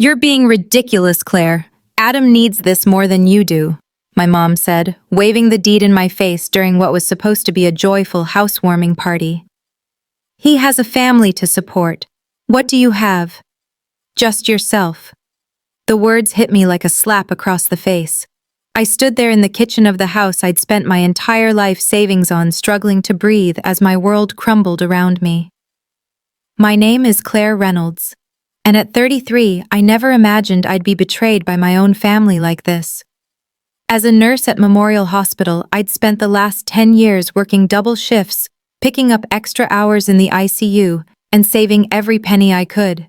"You're being ridiculous, Claire. Adam needs this more than you do," my mom said, waving the deed in my face during what was supposed to be a joyful housewarming party. "He has a family to support. What do you have?" "Just yourself." The words hit me like a slap across the face. I stood there in the kitchen of the house I'd spent my entire life savings on, struggling to breathe as my world crumbled around me. My name is Claire Reynolds, and at 33, I never imagined I'd be betrayed by my own family like this. As a nurse at Memorial Hospital, I'd spent the last 10 years working double shifts, picking up extra hours in the ICU, and saving every penny I could.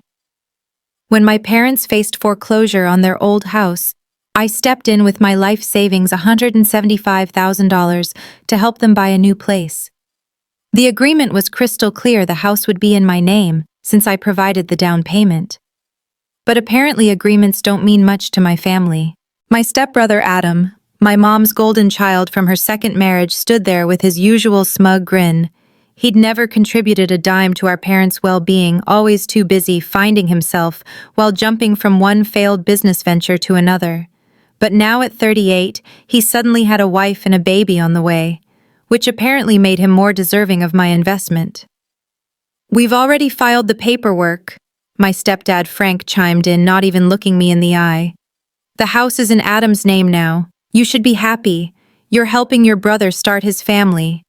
When my parents faced foreclosure on their old house, I stepped in with my life savings $175,000 to help them buy a new place. The agreement was crystal clear: the house would be in my name, since I provided the down payment. But apparently agreements don't mean much to my family. My stepbrother Adam, my mom's golden child from her second marriage, stood there with his usual smug grin. He'd never contributed a dime to our parents' well-being, always too busy finding himself while jumping from one failed business venture to another. But now at 38, he suddenly had a wife and a baby on the way, which apparently made him more deserving of my investment. "We've already filed the paperwork," my stepdad Frank chimed in, not even looking me in the eye. "The house is in Adam's name now. You should be happy. You're helping your brother start his family."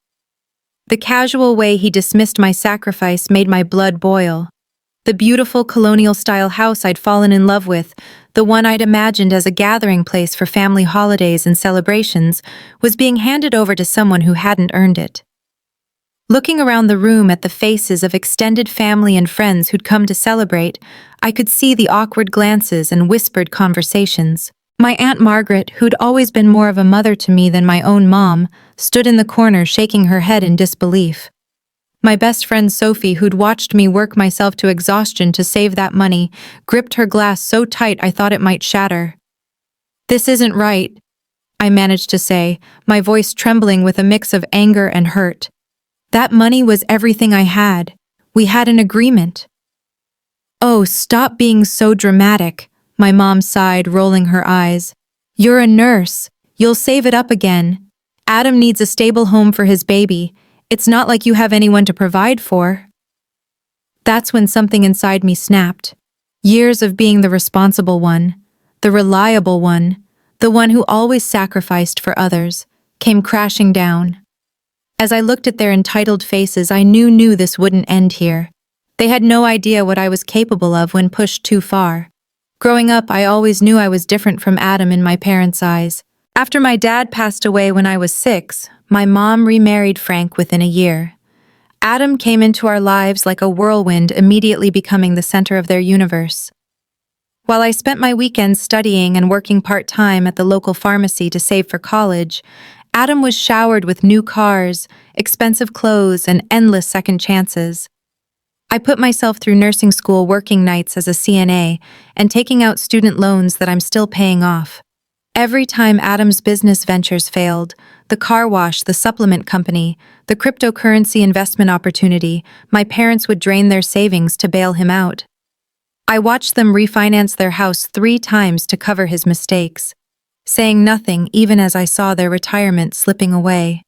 The casual way he dismissed my sacrifice made my blood boil. The beautiful colonial-style house I'd fallen in love with, the one I'd imagined as a gathering place for family holidays and celebrations, was being handed over to someone who hadn't earned it. Looking around the room at the faces of extended family and friends who'd come to celebrate, I could see the awkward glances and whispered conversations. My Aunt Margaret, who'd always been more of a mother to me than my own mom, stood in the corner shaking her head in disbelief. My best friend Sophie, who'd watched me work myself to exhaustion to save that money, gripped her glass so tight I thought it might shatter. "This isn't right," I managed to say, my voice trembling with a mix of anger and hurt. "That money was everything I had. We had an agreement." "Oh, stop being so dramatic," my mom sighed, rolling her eyes. "You're a nurse. You'll save it up again. Adam needs a stable home for his baby. It's not like you have anyone to provide for." That's when something inside me snapped. Years of being the responsible one, the reliable one, the one who always sacrificed for others, came crashing down. As I looked at their entitled faces, I knew this wouldn't end here. They had no idea what I was capable of when pushed too far. Growing up, I always knew I was different from Adam in my parents' eyes. After my dad passed away when I was 6, my mom remarried Frank within a year. Adam came into our lives like a whirlwind, immediately becoming the center of their universe. While I spent my weekends studying and working part-time at the local pharmacy to save for college, Adam was showered with new cars, expensive clothes, and endless second chances. I put myself through nursing school, working nights as a CNA, and taking out student loans that I'm still paying off. Every time Adam's business ventures failed, the car wash, the supplement company, the cryptocurrency investment opportunity, my parents would drain their savings to bail him out. I watched them refinance their house 3 times to cover his mistakes, saying nothing even as I saw their retirement slipping away.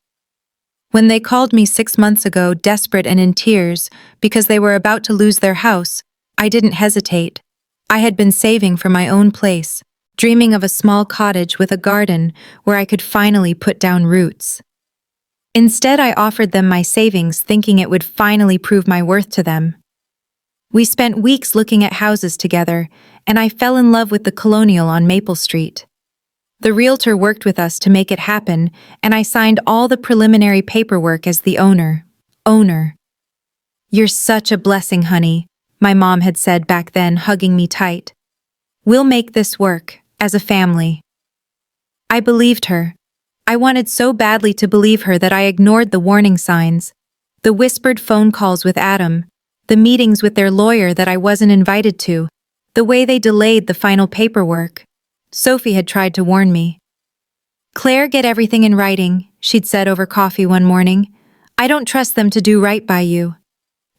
When they called me 6 months ago, desperate and in tears, because they were about to lose their house, I didn't hesitate. I had been saving for my own place, dreaming of a small cottage with a garden where I could finally put down roots. Instead, I offered them my savings, thinking it would finally prove my worth to them. We spent weeks looking at houses together, and I fell in love with the Colonial on Maple Street. The realtor worked with us to make it happen, and I signed all the preliminary paperwork as the owner. "You're such a blessing, honey," my mom had said back then, hugging me tight. "We'll make this work, as a family." I believed her. I wanted so badly to believe her that I ignored the warning signs, the whispered phone calls with Adam, the meetings with their lawyer that I wasn't invited to, the way they delayed the final paperwork. Sophie had tried to warn me. "Claire, get everything in writing," she'd said over coffee one morning. "I don't trust them to do right by you."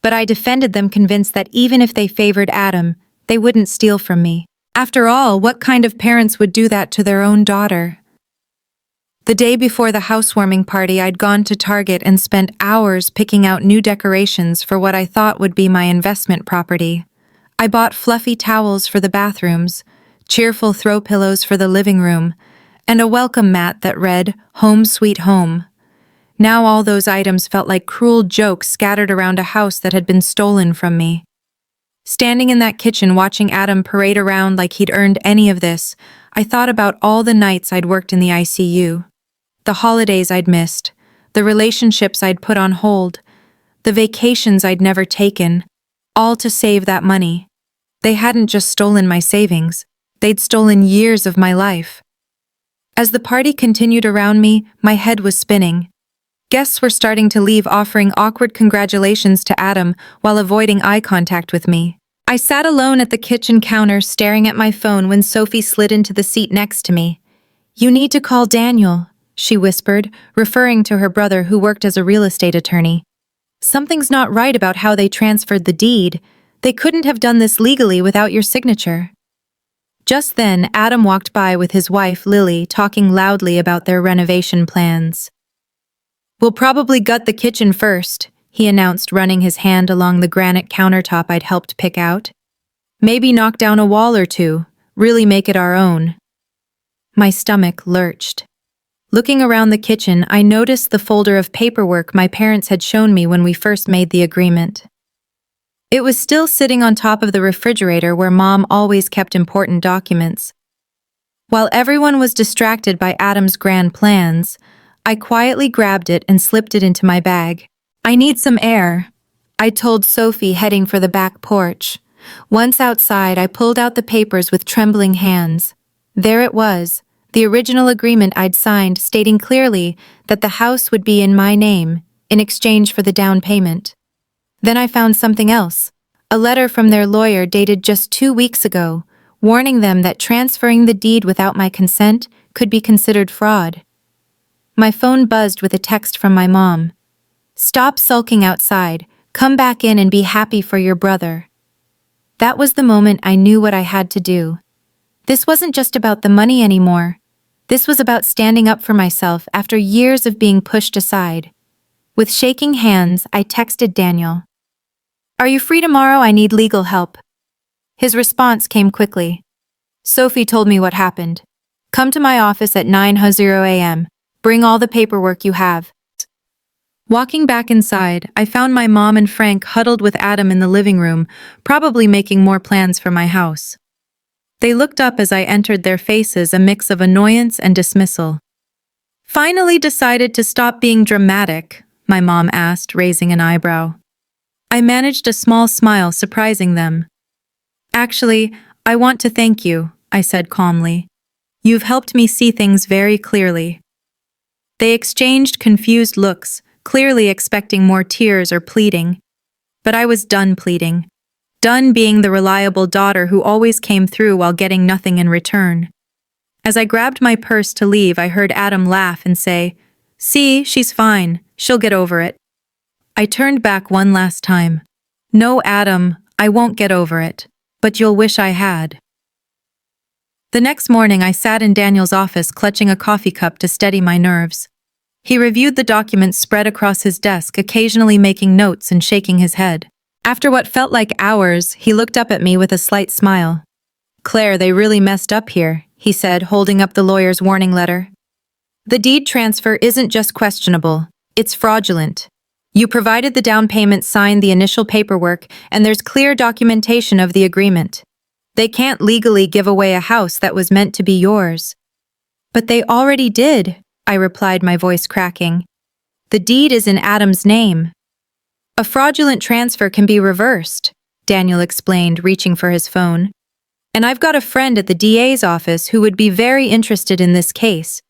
But I defended them, convinced that even if they favored Adam, they wouldn't steal from me. After all, what kind of parents would do that to their own daughter? The day before the housewarming party, I'd gone to Target and spent hours picking out new decorations for what I thought would be my investment property. I bought fluffy towels for the bathrooms, cheerful throw pillows for the living room, and a welcome mat that read, "Home Sweet Home." Now all those items felt like cruel jokes scattered around a house that had been stolen from me. Standing in that kitchen watching Adam parade around like he'd earned any of this, I thought about all the nights I'd worked in the ICU, the holidays I'd missed, the relationships I'd put on hold, the vacations I'd never taken, all to save that money. They hadn't just stolen my savings, they'd stolen years of my life. As the party continued around me, my head was spinning. Guests were starting to leave, offering awkward congratulations to Adam while avoiding eye contact with me. I sat alone at the kitchen counter staring at my phone when Sophie slid into the seat next to me. "You need to call Daniel," she whispered, referring to her brother who worked as a real estate attorney. "Something's not right about how they transferred the deed. They couldn't have done this legally without your signature." Just then, Adam walked by with his wife, Lily, talking loudly about their renovation plans. "We'll probably gut the kitchen first," he announced, running his hand along the granite countertop I'd helped pick out. "Maybe knock down a wall or two, really make it our own." My stomach lurched. Looking around the kitchen, I noticed the folder of paperwork my parents had shown me when we first made the agreement. It was still sitting on top of the refrigerator where Mom always kept important documents. While everyone was distracted by Adam's grand plans, I quietly grabbed it and slipped it into my bag. "I need some air," I told Sophie, heading for the back porch. Once outside, I pulled out the papers with trembling hands. There it was, the original agreement I'd signed, stating clearly that the house would be in my name, in exchange for the down payment. Then I found something else, a letter from their lawyer dated just 2 weeks ago, warning them that transferring the deed without my consent could be considered fraud. My phone buzzed with a text from my mom. "Stop sulking outside, come back in and be happy for your brother." That was the moment I knew what I had to do. This wasn't just about the money anymore. This was about standing up for myself after years of being pushed aside. With shaking hands, I texted Daniel. "Are you free tomorrow? I need legal help." His response came quickly. "Sophie told me what happened. Come to my office at 9:00 a.m. Bring all the paperwork you have." Walking back inside, I found my mom and Frank huddled with Adam in the living room, probably making more plans for my house. They looked up as I entered, their faces a mix of annoyance and dismissal. "Finally decided to stop being dramatic?" my mom asked, raising an eyebrow. I managed a small smile, surprising them. "Actually, I want to thank you," I said calmly. "You've helped me see things very clearly." They exchanged confused looks, clearly expecting more tears or pleading. But I was done pleading. Done being the reliable daughter who always came through while getting nothing in return. As I grabbed my purse to leave, I heard Adam laugh and say, "See, she's fine. She'll get over it." I turned back one last time. "No, Adam, I won't get over it. But you'll wish I had." The next morning, I sat in Daniel's office clutching a coffee cup to steady my nerves. He reviewed the documents spread across his desk, occasionally making notes and shaking his head. After what felt like hours, he looked up at me with a slight smile. "Claire, they really messed up here," he said, holding up the lawyer's warning letter. "The deed transfer isn't just questionable, it's fraudulent. You provided the down payment, signed the initial paperwork, and there's clear documentation of the agreement. They can't legally give away a house that was meant to be yours." "But they already did," I replied, my voice cracking. "The deed is in Adam's name." "A fraudulent transfer can be reversed," Daniel explained, reaching for his phone. "And I've got a friend at the DA's office who would be very interested in this case.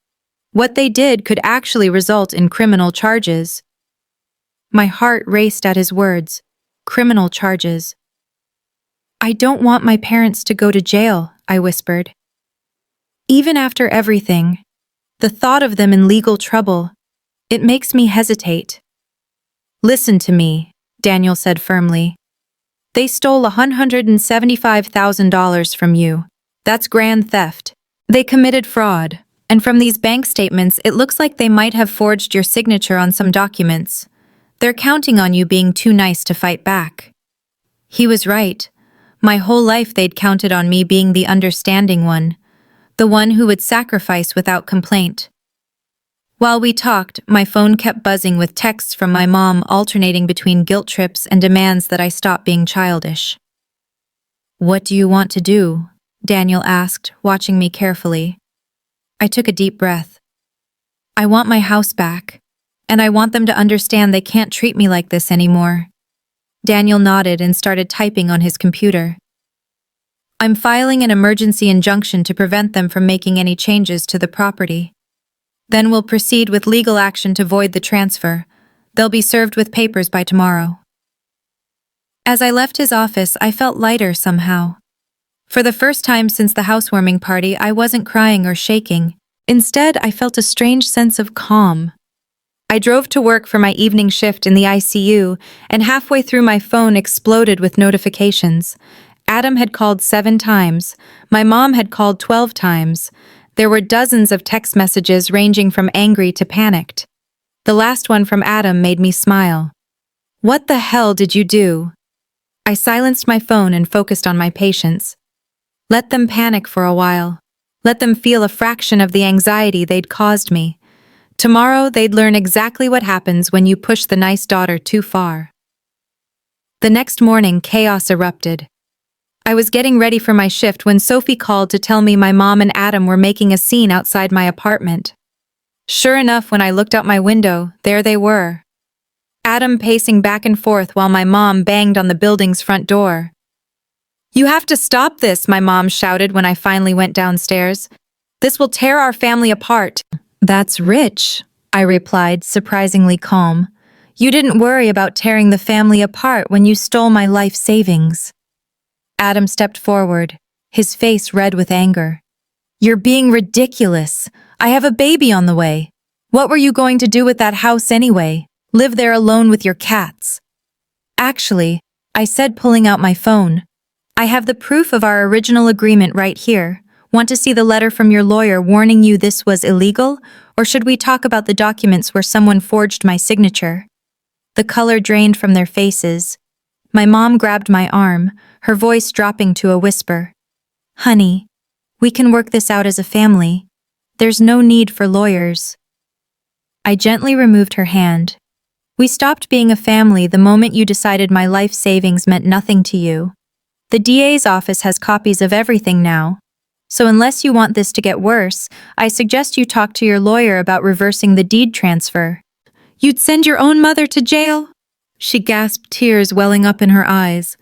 What they did could actually result in criminal charges." My heart raced at his words. Criminal charges. "I don't want my parents to go to jail," I whispered. "Even after everything, the thought of them in legal trouble, it makes me hesitate." "Listen to me," Daniel said firmly. "They stole $175,000 from you. That's grand theft. They committed fraud, and from these bank statements, it looks like they might have forged your signature on some documents. They're counting on you being too nice to fight back. He was right. My whole life they'd counted on me being the understanding one, the one who would sacrifice without complaint. While we talked, my phone kept buzzing with texts from my mom alternating between guilt trips and demands that I stop being childish. "What do you want to do?" Daniel asked, watching me carefully. I took a deep breath. "I want my house back, and I want them to understand they can't treat me like this anymore." Daniel nodded and started typing on his computer. "I'm filing an emergency injunction to prevent them from making any changes to the property. Then we'll proceed with legal action to void the transfer. They'll be served with papers by tomorrow." As I left his office, I felt lighter somehow. For the first time since the housewarming party, I wasn't crying or shaking. Instead, I felt a strange sense of calm. I drove to work for my evening shift in the ICU, and halfway through my phone exploded with notifications. Adam had called 7 times. My mom had called 12 times. There were dozens of text messages ranging from angry to panicked. The last one from Adam made me smile. "What the hell did you do?" I silenced my phone and focused on my patients. Let them panic for a while. Let them feel a fraction of the anxiety they'd caused me. Tomorrow they'd learn exactly what happens when you push the nice daughter too far. The next morning, chaos erupted. I was getting ready for my shift when Sophie called to tell me my mom and Adam were making a scene outside my apartment. Sure enough, when I looked out my window, there they were. Adam pacing back and forth while my mom banged on the building's front door. "You have to stop this," my mom shouted when I finally went downstairs. "This will tear our family apart." "That's rich," I replied, surprisingly calm. "You didn't worry about tearing the family apart when you stole my life savings." Adam stepped forward, his face red with anger. "You're being ridiculous. I have a baby on the way. What were you going to do with that house anyway? Live there alone with your cats?" "Actually," I said, pulling out my phone, "I have the proof of our original agreement right here. Want to see the letter from your lawyer warning you this was illegal? Or should we talk about the documents where someone forged my signature?" The color drained from their faces. My mom grabbed my arm, her voice dropping to a whisper. "Honey, we can work this out as a family. There's no need for lawyers." I gently removed her hand. "We stopped being a family the moment you decided my life savings meant nothing to you. The DA's office has copies of everything now. So unless you want this to get worse, I suggest you talk to your lawyer about reversing the deed transfer." "You'd send your own mother to jail?" She gasped, tears welling up in her eyes.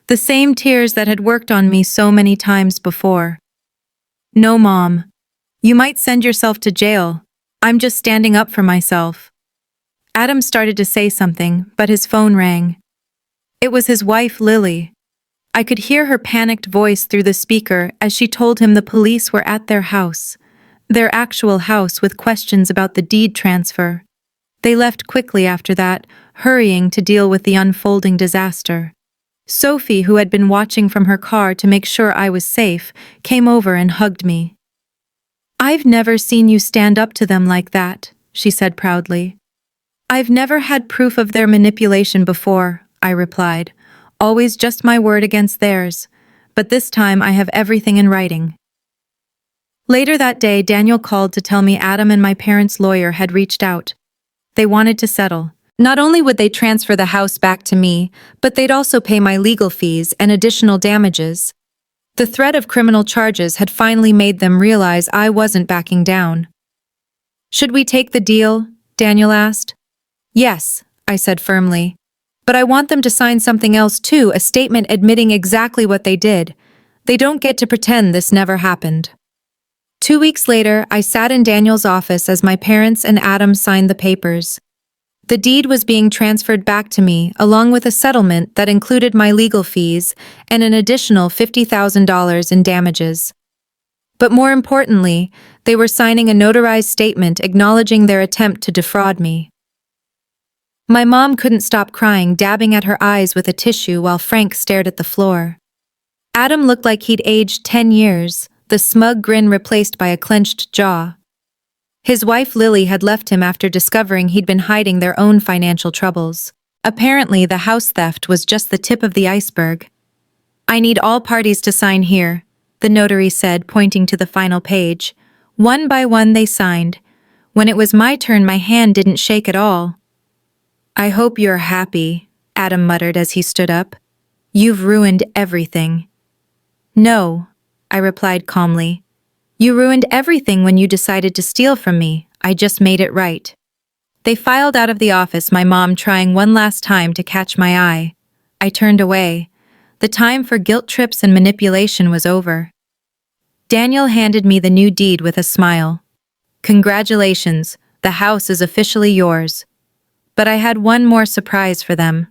The same tears that had worked on me so many times before. "No, Mom. You might send yourself to jail. I'm just standing up for myself." Adam started to say something, but his phone rang. It was his wife, Lily. I could hear her panicked voice through the speaker as she told him the police were at their house, their actual house, with questions about the deed transfer. They left quickly after that, hurrying to deal with the unfolding disaster. Sophie, who had been watching from her car to make sure I was safe, came over and hugged me. "I've never seen you stand up to them like that," she said proudly. "I've never had proof of their manipulation before," I replied. "Always just my word against theirs. But this time I have everything in writing." Later that day, Daniel called to tell me Adam and my parents' lawyer had reached out. They wanted to settle. Not only would they transfer the house back to me, but they'd also pay my legal fees and additional damages. The threat of criminal charges had finally made them realize I wasn't backing down. "Should we take the deal?" Daniel asked. "Yes," I said firmly. "But I want them to sign something else too, a statement admitting exactly what they did. They don't get to pretend this never happened." 2 weeks later, I sat in Daniel's office as my parents and Adam signed the papers. The deed was being transferred back to me, along with a settlement that included my legal fees and an additional $50,000 in damages. But more importantly, they were signing a notarized statement acknowledging their attempt to defraud me. My mom couldn't stop crying, dabbing at her eyes with a tissue while Frank stared at the floor. Adam looked like he'd aged 10 years, the smug grin replaced by a clenched jaw. His wife Lily had left him after discovering he'd been hiding their own financial troubles. Apparently, the house theft was just the tip of the iceberg. "I need all parties to sign here," the notary said, pointing to the final page. One by one they signed. When it was my turn, my hand didn't shake at all. "I hope you're happy," Adam muttered as he stood up. "You've ruined everything." "No," I replied calmly. "You ruined everything when you decided to steal from me. I just made it right." They filed out of the office, my mom trying one last time to catch my eye. I turned away. The time for guilt trips and manipulation was over. Daniel handed me the new deed with a smile. "Congratulations, the house is officially yours." But I had one more surprise for them.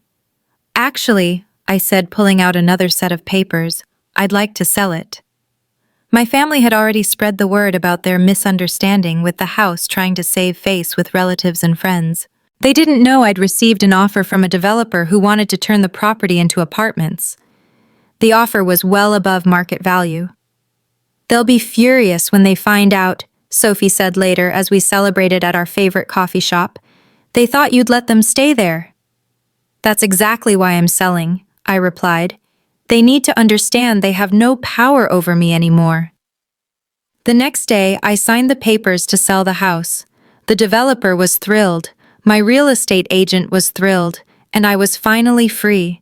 "Actually," I said, pulling out another set of papers, "I'd like to sell it." My family had already spread the word about their misunderstanding, with the house trying to save face with relatives and friends. They didn't know I'd received an offer from a developer who wanted to turn the property into apartments. The offer was well above market value. "They'll be furious when they find out," Sophie said later as we celebrated at our favorite coffee shop. "They thought you'd let them stay there." "That's exactly why I'm selling," I replied. "They need to understand they have no power over me anymore." The next day, I signed the papers to sell the house. The developer was thrilled, my real estate agent was thrilled, and I was finally free.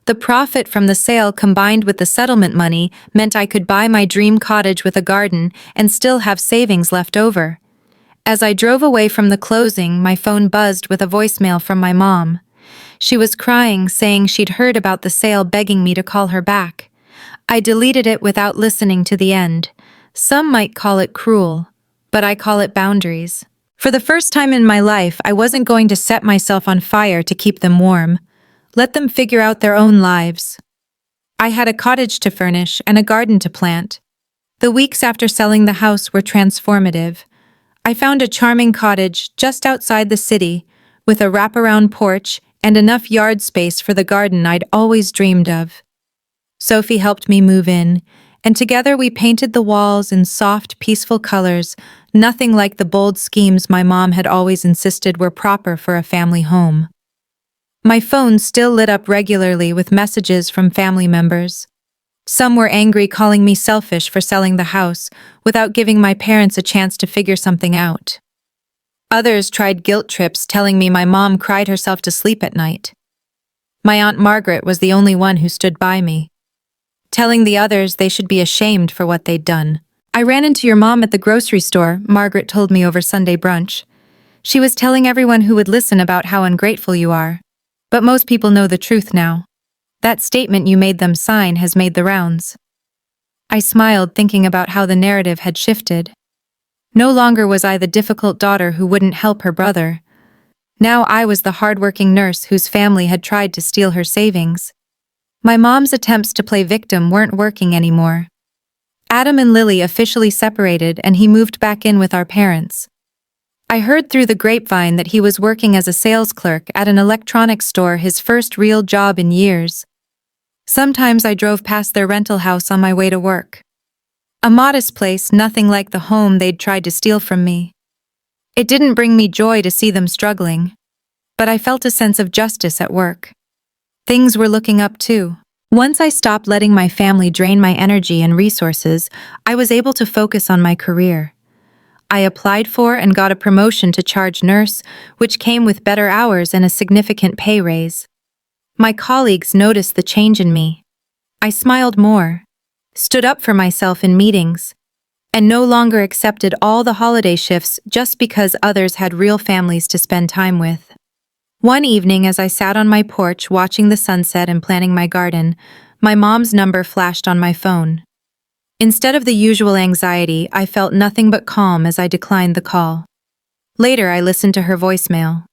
The profit from the sale combined with the settlement money meant I could buy my dream cottage with a garden and still have savings left over. As I drove away from the closing, my phone buzzed with a voicemail from my mom. She was crying, saying she'd heard about the sale, begging me to call her back. I deleted it without listening to the end. Some might call it cruel, but I call it boundaries. For the first time in my life, I wasn't going to set myself on fire to keep them warm. Let them figure out their own lives. I had a cottage to furnish and a garden to plant. The weeks after selling the house were transformative. I found a charming cottage just outside the city, with a wraparound porch and enough yard space for the garden I'd always dreamed of. Sophie helped me move in, and together we painted the walls in soft, peaceful colors, nothing like the bold schemes my mom had always insisted were proper for a family home. My phone still lit up regularly with messages from family members. Some were angry, calling me selfish for selling the house without giving my parents a chance to figure something out. Others tried guilt trips, telling me my mom cried herself to sleep at night. My Aunt Margaret was the only one who stood by me, telling the others they should be ashamed for what they'd done. "I ran into your mom at the grocery store," Margaret told me over Sunday brunch. "She was telling everyone who would listen about how ungrateful you are. But most people know the truth now. That statement you made them sign has made the rounds." I smiled, thinking about how the narrative had shifted. No longer was I the difficult daughter who wouldn't help her brother. Now I was the hardworking nurse whose family had tried to steal her savings. My mom's attempts to play victim weren't working anymore. Adam and Lily officially separated, and he moved back in with our parents. I heard through the grapevine that he was working as a sales clerk at an electronics store, his first real job in years. Sometimes I drove past their rental house on my way to work. A modest place, nothing like the home they'd tried to steal from me. It didn't bring me joy to see them struggling, but I felt a sense of justice at work. Things were looking up too. Once I stopped letting my family drain my energy and resources, I was able to focus on my career. I applied for and got a promotion to charge nurse, which came with better hours and a significant pay raise. My colleagues noticed the change in me. I smiled more, stood up for myself in meetings, and no longer accepted all the holiday shifts just because others had real families to spend time with. One evening, as I sat on my porch watching the sunset and planning my garden, my mom's number flashed on my phone. Instead of the usual anxiety, I felt nothing but calm as I declined the call. Later, I listened to her voicemail.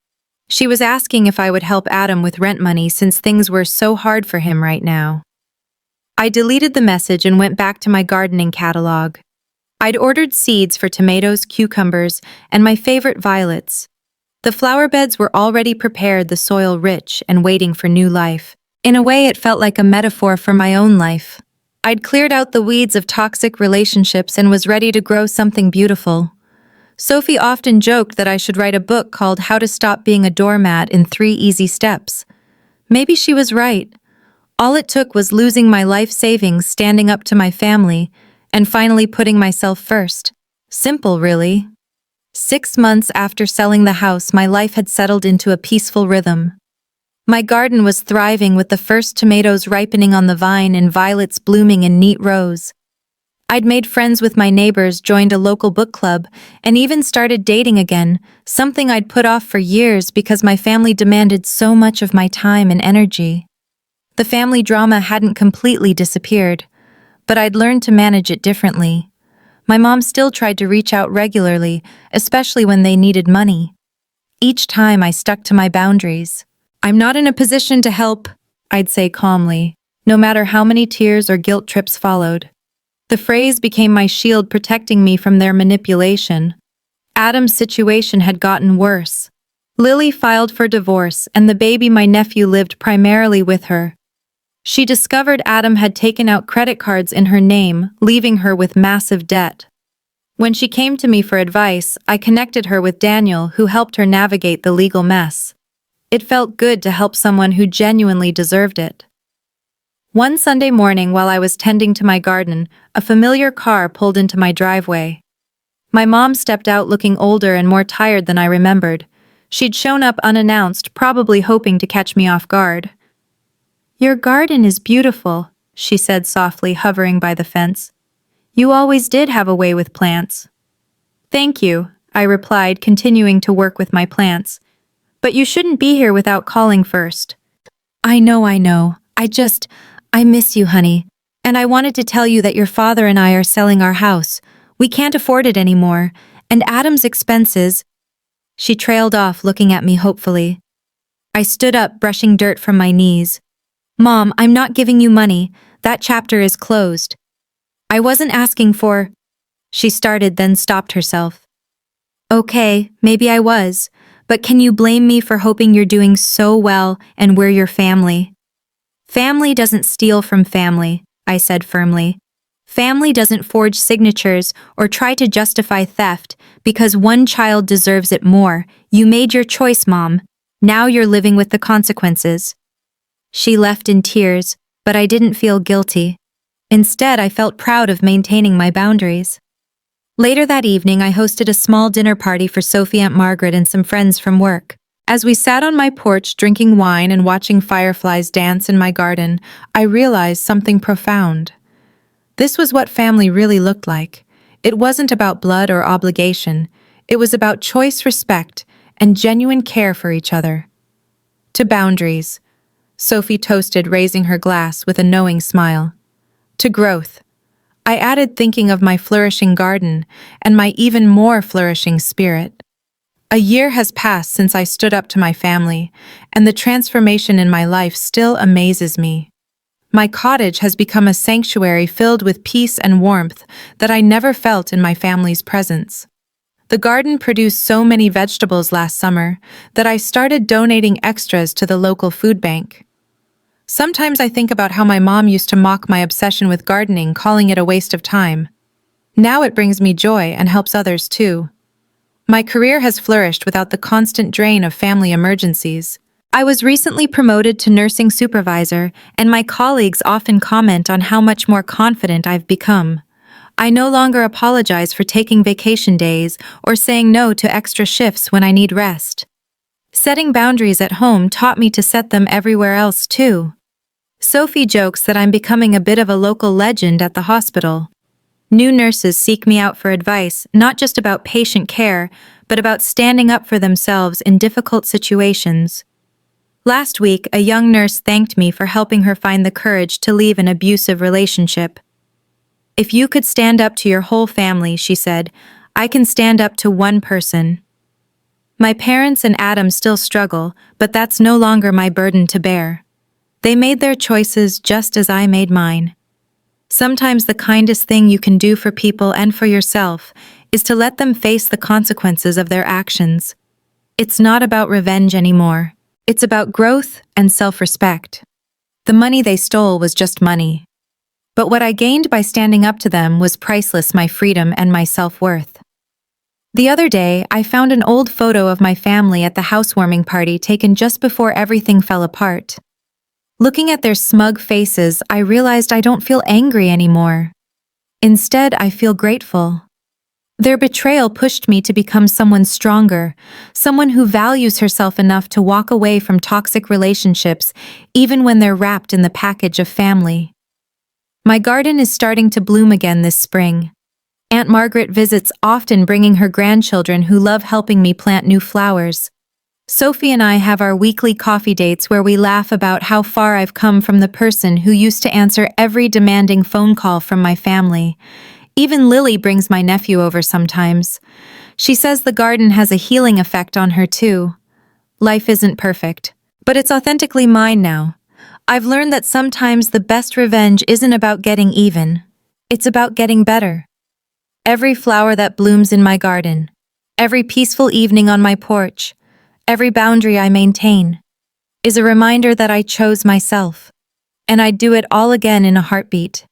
She was asking if I would help Adam with rent money since things were so hard for him right now. I deleted the message and went back to my gardening catalog. I'd ordered seeds for tomatoes, cucumbers, and my favorite violets. The flower beds were already prepared, the soil rich and waiting for new life. In a way, it felt like a metaphor for my own life. I'd cleared out the weeds of toxic relationships and was ready to grow something beautiful. Sophie often joked that I should write a book called How to Stop Being a Doormat in 3 Easy Steps. Maybe she was right. All it took was losing my life savings, standing up to my family, and finally putting myself first. Simple, really. 6 months after selling the house, my life had settled into a peaceful rhythm. My garden was thriving with the first tomatoes ripening on the vine and violets blooming in neat rows. I'd made friends with my neighbors, joined a local book club, and even started dating again, something I'd put off for years because my family demanded so much of my time and energy. The family drama hadn't completely disappeared, but I'd learned to manage it differently. My mom still tried to reach out regularly, especially when they needed money. Each time I stuck to my boundaries. "I'm not in a position to help," I'd say calmly, no matter how many tears or guilt trips followed. The phrase became my shield, protecting me from their manipulation. Adam's situation had gotten worse. Lily filed for divorce, and the baby, my nephew, lived primarily with her. She discovered Adam had taken out credit cards in her name, leaving her with massive debt. When she came to me for advice, I connected her with Daniel, who helped her navigate the legal mess. It felt good to help someone who genuinely deserved it. One Sunday morning, while I was tending to my garden, a familiar car pulled into my driveway. My mom stepped out looking older and more tired than I remembered. She'd shown up unannounced, probably hoping to catch me off guard. "Your garden is beautiful," she said softly, hovering by the fence. "You always did have a way with plants." "Thank you," I replied, continuing to work with my plants. "But you shouldn't be here without calling first." I know. I miss you, honey. And I wanted to tell you that your father and I are selling our house. We can't afford it anymore. And Adam's expenses." She trailed off, looking at me hopefully. I stood up, brushing dirt from my knees. "Mom, I'm not giving you money. That chapter is closed." "I wasn't asking for—" she started, then stopped herself. "Okay, maybe I was. But can you blame me for hoping you're doing so well and we're your family?" "Family doesn't steal from family," I said firmly. "Family doesn't forge signatures or try to justify theft because one child deserves it more. You made your choice, Mom. Now you're living with the consequences." She left in tears, but I didn't feel guilty. Instead, I felt proud of maintaining my boundaries. Later that evening, I hosted a small dinner party for Sophie, Aunt Margaret, and some friends from work. As we sat on my porch drinking wine and watching fireflies dance in my garden, I realized something profound. This was what family really looked like. It wasn't about blood or obligation. It was about choice, respect, and genuine care for each other. "To boundaries," Sophie toasted, raising her glass with a knowing smile. "To growth," I added, thinking of my flourishing garden and my even more flourishing spirit. A year has passed since I stood up to my family, and the transformation in my life still amazes me. My cottage has become a sanctuary filled with peace and warmth that I never felt in my family's presence. The garden produced so many vegetables last summer that I started donating extras to the local food bank. Sometimes I think about how my mom used to mock my obsession with gardening, calling it a waste of time. Now it brings me joy and helps others too. My career has flourished without the constant drain of family emergencies. I was recently promoted to nursing supervisor, and my colleagues often comment on how much more confident I've become. I no longer apologize for taking vacation days or saying no to extra shifts when I need rest. Setting boundaries at home taught me to set them everywhere else too. Sophie jokes that I'm becoming a bit of a local legend at the hospital. New nurses seek me out for advice, not just about patient care, but about standing up for themselves in difficult situations. Last week, a young nurse thanked me for helping her find the courage to leave an abusive relationship. "If you could stand up to your whole family," she said, "I can stand up to one person." My parents and Adam still struggle, but that's no longer my burden to bear. They made their choices just as I made mine. Sometimes the kindest thing you can do for people and for yourself is to let them face the consequences of their actions. It's not about revenge anymore. It's about growth and self-respect. The money they stole was just money. But what I gained by standing up to them was priceless: my freedom and my self-worth. The other day, I found an old photo of my family at the housewarming party taken just before everything fell apart. Looking at their smug faces, I realized I don't feel angry anymore. Instead, I feel grateful. Their betrayal pushed me to become someone stronger, someone who values herself enough to walk away from toxic relationships, even when they're wrapped in the package of family. My garden is starting to bloom again this spring. Aunt Margaret visits often, bringing her grandchildren who love helping me plant new flowers. Sophie and I have our weekly coffee dates where we laugh about how far I've come from the person who used to answer every demanding phone call from my family. Even Lily brings my nephew over sometimes. She says the garden has a healing effect on her too. Life isn't perfect, but it's authentically mine now. I've learned that sometimes the best revenge isn't about getting even. It's about getting better. Every flower that blooms in my garden, every peaceful evening on my porch, every boundary I maintain, is a reminder that I chose myself, and I'd do it all again in a heartbeat.